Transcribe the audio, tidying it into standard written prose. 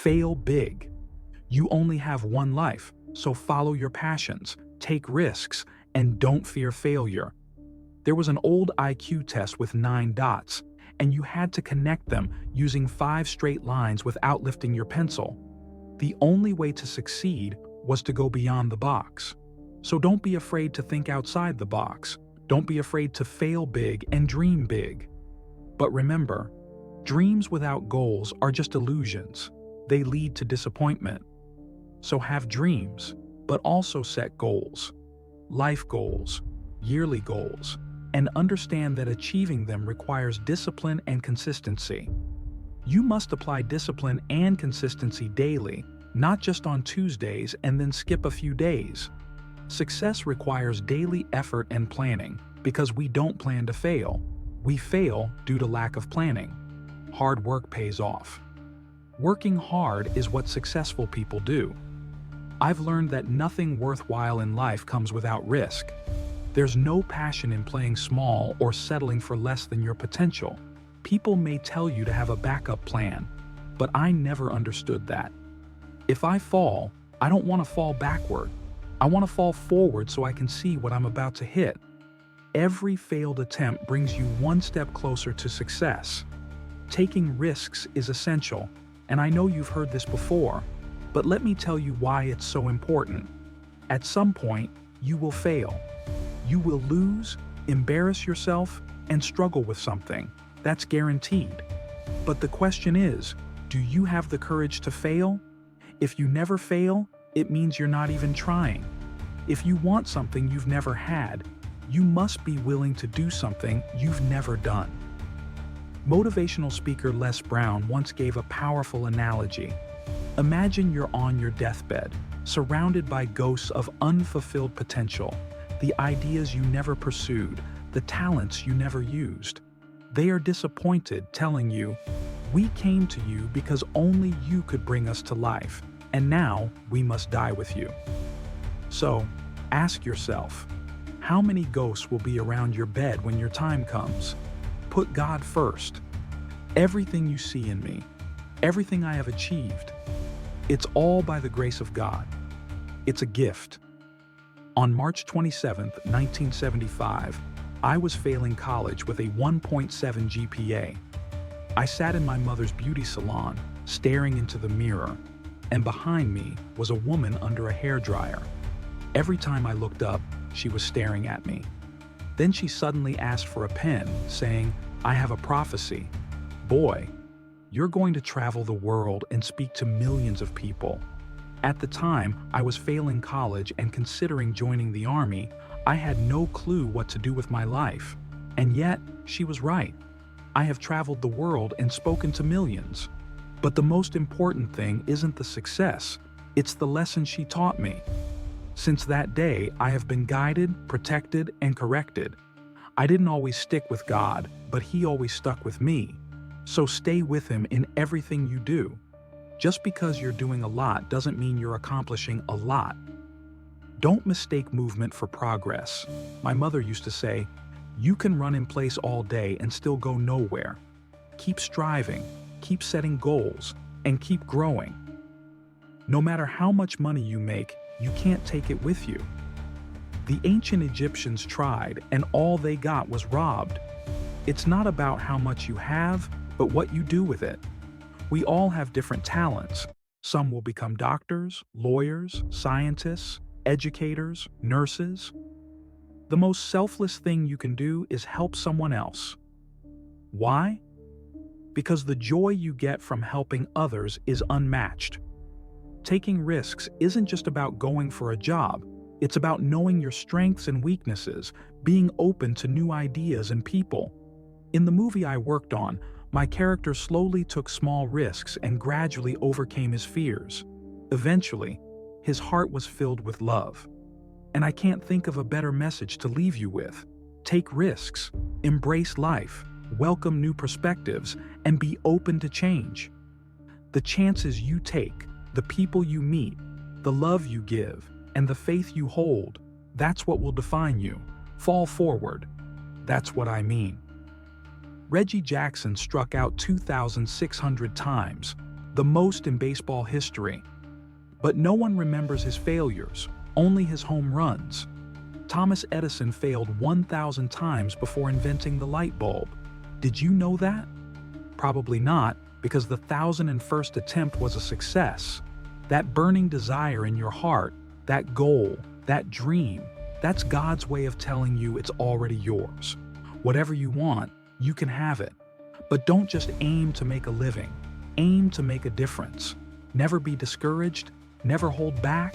Fail big. You only have one life, so follow your passions, take risks, and don't fear failure. There was an old IQ test with 9 dots, and you had to connect them using 5 straight lines without lifting your pencil. The only way to succeed was to go beyond the box. So don't be afraid to think outside the box. Don't be afraid to fail big and dream big. But remember, dreams without goals are just illusions. They lead to disappointment. So have dreams, but also set goals. Life goals, yearly goals, and understand that achieving them requires discipline and consistency. You must apply discipline and consistency daily, not just on Tuesdays and then skip a few days. Success requires daily effort and planning because we don't plan to fail. We fail due to lack of planning. Hard work pays off. Working hard is what successful people do. I've learned that nothing worthwhile in life comes without risk. There's no passion in playing small or settling for less than your potential. People may tell you to have a backup plan, but I never understood that. If I fall, I don't want to fall backward. I want to fall forward so I can see what I'm about to hit. Every failed attempt brings you one step closer to success. Taking risks is essential, and I know you've heard this before, but let me tell you why it's so important. At some point, you will fail. You will lose, embarrass yourself, and struggle with something. That's guaranteed. But the question is, do you have the courage to fail? If you never fail, it means you're not even trying. If you want something you've never had, you must be willing to do something you've never done. Motivational speaker Les Brown once gave a powerful analogy. Imagine you're on your deathbed, surrounded by ghosts of unfulfilled potential, the ideas you never pursued, the talents you never used. They are disappointed, telling you, "We came to you because only you could bring us to life, and now we must die with you." So, ask yourself, how many ghosts will be around your bed when your time comes? Put God first. Everything you see in me, everything I have achieved, it's all by the grace of God. It's a gift. On March 27, 1975, I was failing college with a 1.7 GPA. I sat in my mother's beauty salon, staring into the mirror, and behind me was a woman under a hairdryer. Every time I looked up, she was staring at me. Then she suddenly asked for a pen, saying, "I have a prophecy. Boy, you're going to travel the world and speak to millions of people." At the time, I was failing college and considering joining the army. I had no clue what to do with my life. And yet, she was right. I have traveled the world and spoken to millions. But the most important thing isn't the success, it's the lesson she taught me. Since that day, I have been guided, protected, and corrected. I didn't always stick with God, but He always stuck with me. So stay with Him in everything you do. Just because you're doing a lot doesn't mean you're accomplishing a lot. Don't mistake movement for progress. My mother used to say, "You can run in place all day and still go nowhere." Keep striving, keep setting goals, and keep growing. No matter how much money you make, you can't take it with you. The ancient Egyptians tried, and all they got was robbed. It's not about how much you have, but what you do with it. We all have different talents. Some will become doctors, lawyers, scientists, educators, nurses. The most selfless thing you can do is help someone else. Why? Because the joy you get from helping others is unmatched. Taking risks isn't just about going for a job. It's about knowing your strengths and weaknesses, being open to new ideas and people. In the movie I worked on, my character slowly took small risks and gradually overcame his fears. Eventually, his heart was filled with love. And I can't think of a better message to leave you with. Take risks, embrace life, welcome new perspectives, and be open to change. The chances you take, the people you meet, the love you give, and the faith you hold, that's what will define you. Fall forward. That's what I mean. Reggie Jackson struck out 2,600 times, the most in baseball history. But no one remembers his failures, only his home runs. Thomas Edison failed 1,000 times before inventing the light bulb. Did you know that? Probably not, because the 1,001st attempt was a success. That burning desire in your heart, that goal, that dream, that's God's way of telling you it's already yours. Whatever you want, you can have it. But don't just aim to make a living. Aim to make a difference. Never be discouraged, never hold back,